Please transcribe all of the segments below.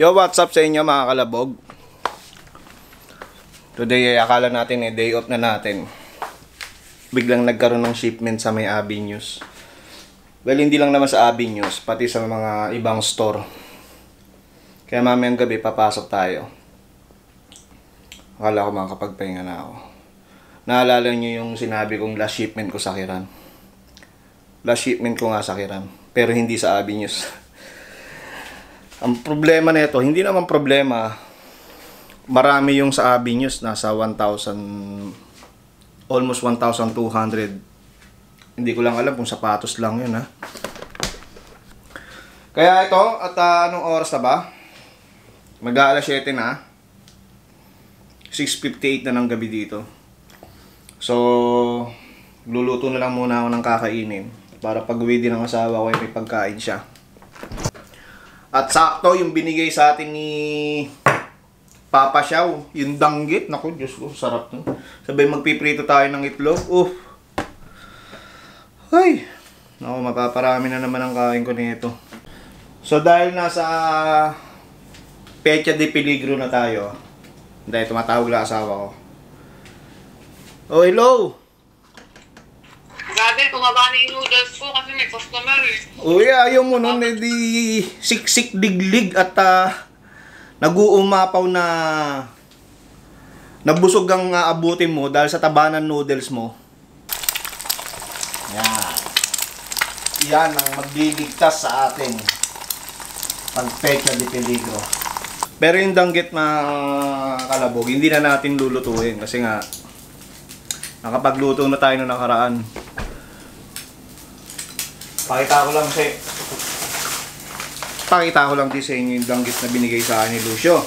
Yo, what's up sa inyo mga kalabog? Today, akala natin day off na natin. Biglang nagkaroon ng shipment sa may Avenues. Well, hindi lang naman sa Avenues, pati sa mga ibang store. Kaya mamayang gabi, papasok tayo. Akala ko makakapagpahinga na ako. Naalala nyo yung sinabi kong last shipment ko sa Kiran. Last shipment ko nga sa Kiran, pero hindi sa Avenues. Ang problema nito, hindi naman problema. Marami yung sa Avenues, nasa 1,000, almost 1,200. Hindi ko lang alam kung sapatos lang yun, ha. Kaya ito, at anong oras na ba? Mag-aalas 7 na. 6:58 na ng gabi dito. So, luluto na lang muna ako ng kakainin para pag-uwi din ng asawa ko ay may pagkain siya. At sakto yung binigay sa atin ni Papa Xiao, yung danggit. Naku, Diyos ko, sarap nun. Sabay magpiprito tayo ng itlog. Ay! Naku, mapaparami na naman ang kain ko nito. So dahil nasa Pecha de Peligro na tayo, dahil tumatawag lang asawa ko. Oh, hello! Grabe, tumaba na yung noodles ko kasi may customer eh. Uy, ayaw mo nun, di siksik diglig at nag-uumapaw na nabusog ang aabutin mo dahil sa taba ng noodles mo. Yan. Yan ang magliligtas sa atin pag Pecha de Peligro. Pero yung danggit na kalabog, hindi na natin lulutuin kasi nga nakapagluto na tayo noong nakaraan. Pakita ko lang din sa inyo yung danggit na binigay sa akin ni Lucio.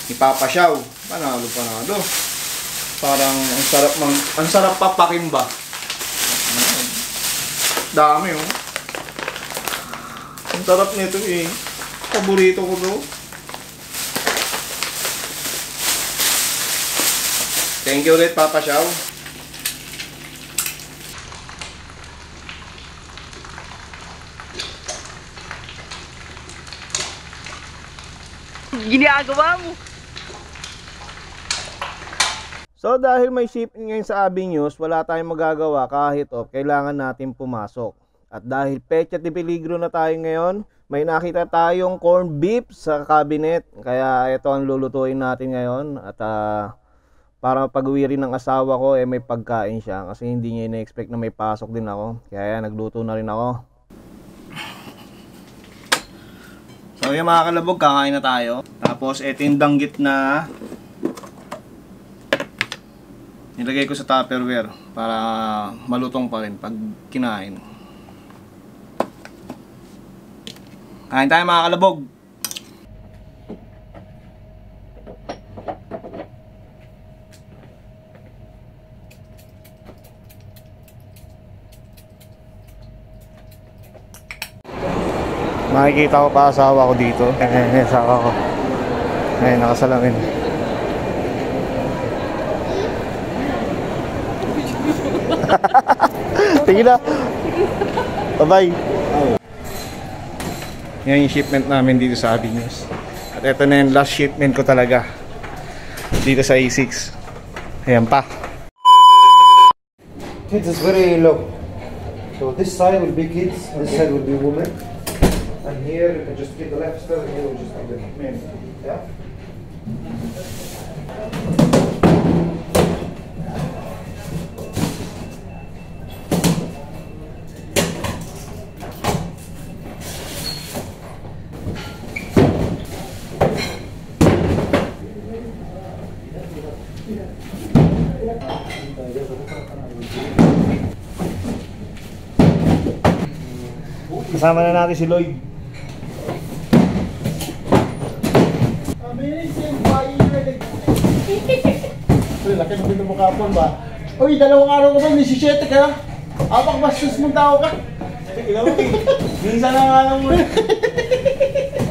Ni Papa Xiao. Panalo. Parang ang sarap papakin ba? Dami oh. Ang sarap nito eh. Paborito ko to. Thank you ulit Papa Xiao. Ginagawa mo. So dahil may shipping ngayon sa Avenues, wala tayong magagawa kahit off, kailangan natin pumasok. At dahil Pecha de Peligro na tayo ngayon, may nakita tayong corned beef sa cabinet. Kaya ito ang lulutuin natin ngayon. At para pag-uwi rin ng asawa ko, may pagkain siya. Kasi hindi niya ina-expect na may pasok din ako. Kaya nagluto na rin ako. So yung mga kalabog, kakain na tayo. Tapos ito yung danggit na nilagay ko sa Tupperware para malutong pa rin pag kinain. Kain tayo mga kalabog. Makikita ko pa asawa ko dito. Asawa ko. Ayun, nakasalamin. Sige na. Bye-bye. Yan yung shipment namin dito sa Avenues. At ito na yung last shipment ko talaga dito sa A6. Ayan pa. Kids is very low. So this side will be kids, this side will be women. And here you can just get the left step and here will just be the men. Yeah? Kasama na natin si Lloyd. Uy, laki ng pinto mo kapon ba? Uy, 2 araw ka ba? May 17 ka? Apak bastos mong tao ka? Minsan na nga lang muna.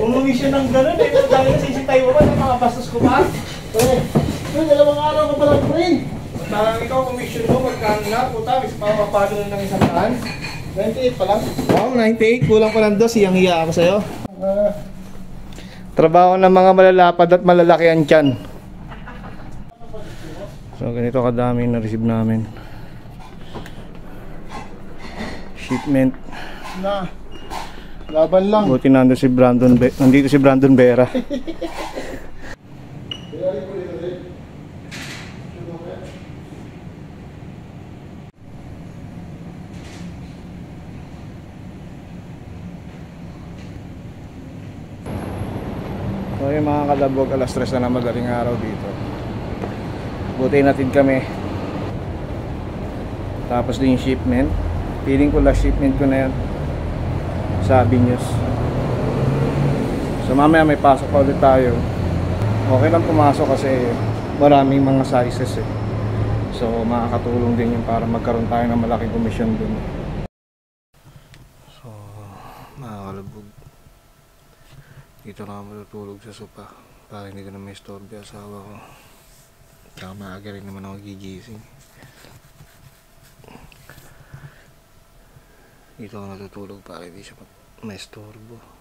Umuwi siya ng gano'n eh. Dahil nasisintay mo ba ng mga bastos ko pa? Uy, 2 araw ka pala pa rin. Parang ikaw, commission mo, magkano na? Puta, may papapalo na ng 100. 98 pa lang. Wow, 98. Kulang pa lang 2. Siyang hiya ako sa'yo. Trabaho ng mga malalapad at malalaki ang tiyan. So ganito kadami na receive namin. Shipment. Na. Laban lang. Buti nandito si Brandon Vera. So yung mga kalabog, alas 3 na madaling araw dito. Buti natin kami. Tapos din yung shipment. Feeling ko last shipment ko na yan. Sabi news. So mamaya may pasok pa ulit tayo. Okay lang pumasok kasi maraming mga sizes eh. So makakatulong din yun para magkaroon tayo ng malaking komisyon dun. So mga kalabog, dito na ako matutulog sa sopa para hindi ko na may istorbe asawa ko. Tsaka maaga rin naman ako gigising. Dito ako natutulog para hindi siya may istorbo.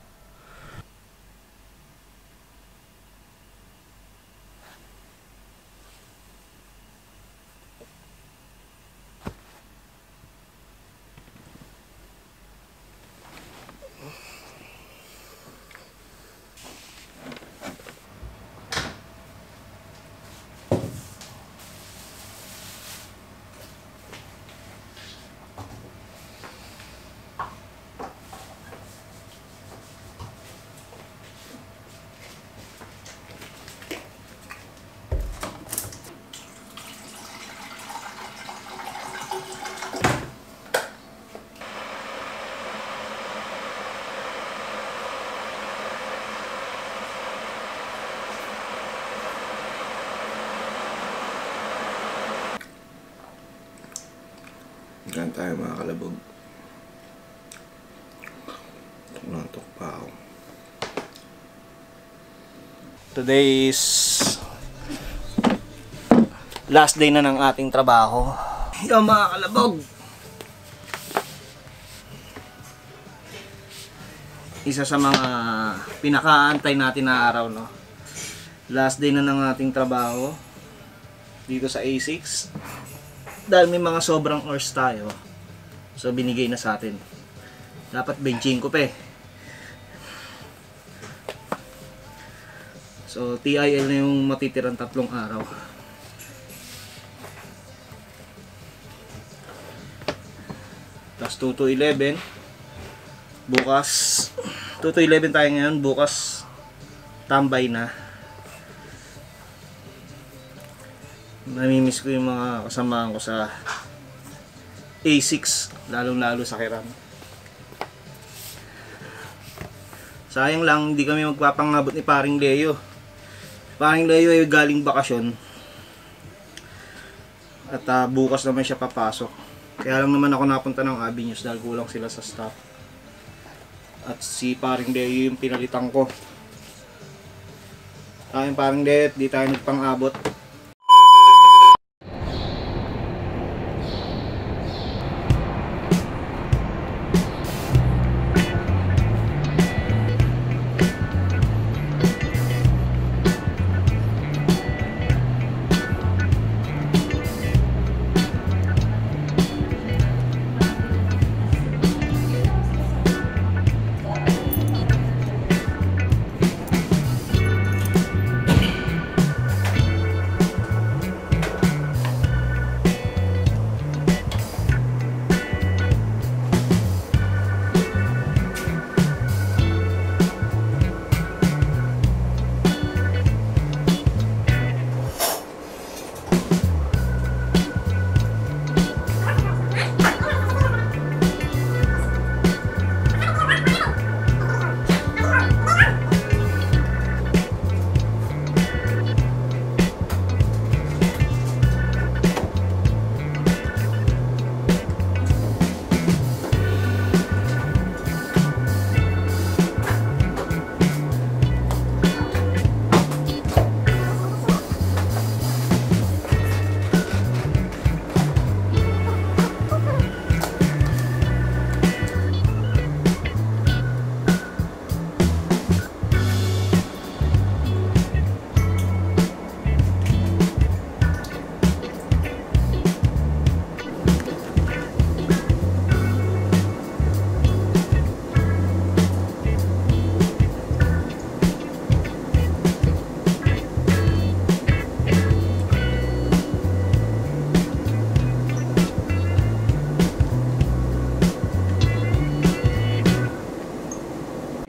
Ganyan tayo mga kalabog. Nantok pa ako. Today is last day na ng ating trabaho. Yung mga kalabog, isa sa mga pinakaantay natin na araw, no? Last day na ng ating trabaho dito sa A6. Dahil may mga sobrang hours tayo, so binigay na sa atin. Dapat 25 pa eh. So TIL na yung matitirang 3 araw. Tapos 2 to 11. Bukas 2 to 11 tayo ngayon. Bukas tambay na. Namimiss ko yung mga kasamahan ko sa A6, lalong-lalo sa Kiram. Sayang lang, hindi kami magpapangabot ni Paring Leo. Paring Leo ay galing bakasyon. At bukas naman siya papasok. Kaya lang naman ako napunta ng Avenues dahil kulang sila sa staff. At si Paring Leo yung pinalitan ko. Tayong Paring Leo, di tayo nagpang-abot.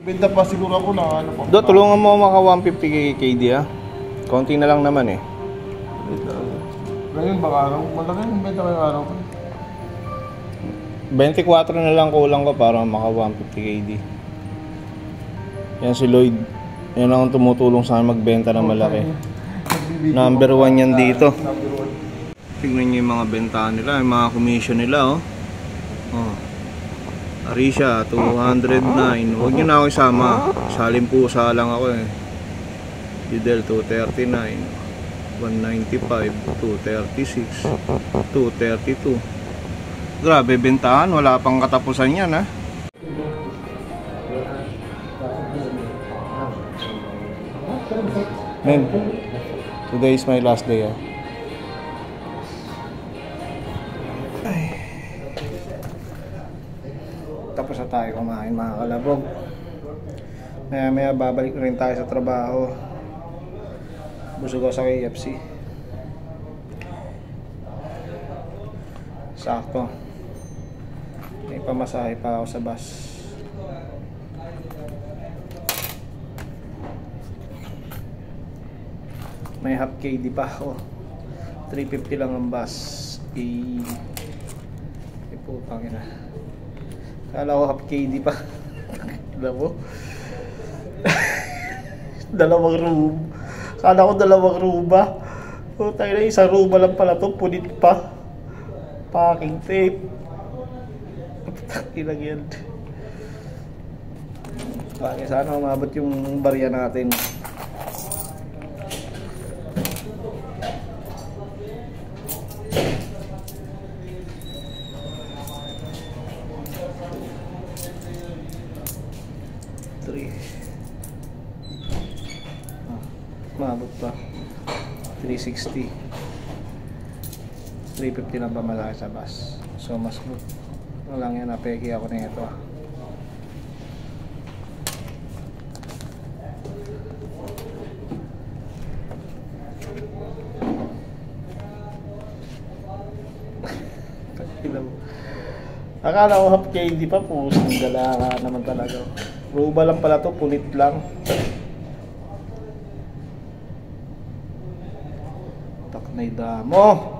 Benta pa siguro ako na ano pa. Do, tulungan mo maka 150 KD ha. Konti na lang naman eh. Ngayon baka araw. Malaki yung benta kayo araw. 24 na lang kulang ko para maka 150 KD. Yan si Lloyd. Yan lang ang tumutulong sa akin magbenta ng malaki. Number 1 yan dito. Tignan nyo yung mga bentahan nila, yung mga commission nila oh. Oh. Arisha 209. Huwag nyo na ako isama. Salim pusa lang ako eh. Fidel 239, 195, 236, 232. Grabe bentahan, wala pang katapusan yan ha. Men, today is my last day ha. Tapos na tayo kumain mga kalabog. Maya maya babalik na rin tayo sa trabaho. Busog ako sa KFC. Sakto. May pamasahe pa ako sa bus. May half KD pa ako. 350 lang ang bus. Putang ina. Kala ko half KD pa. Alam mo? Dalawang room. Kala ko dalawang ruba. Putang ina, isang ruba lang pala to. Punit pa. Packing tape. Putang ina yan. Bakit sana umabot yung barya natin. Maabot pa 360 350 lang ba malaki sa bus, so mas good lang yan. Napeki ako na ito akala ko half KD pa po, gala naman talaga. Ruba lang pala to, punit lang. Taknay damo.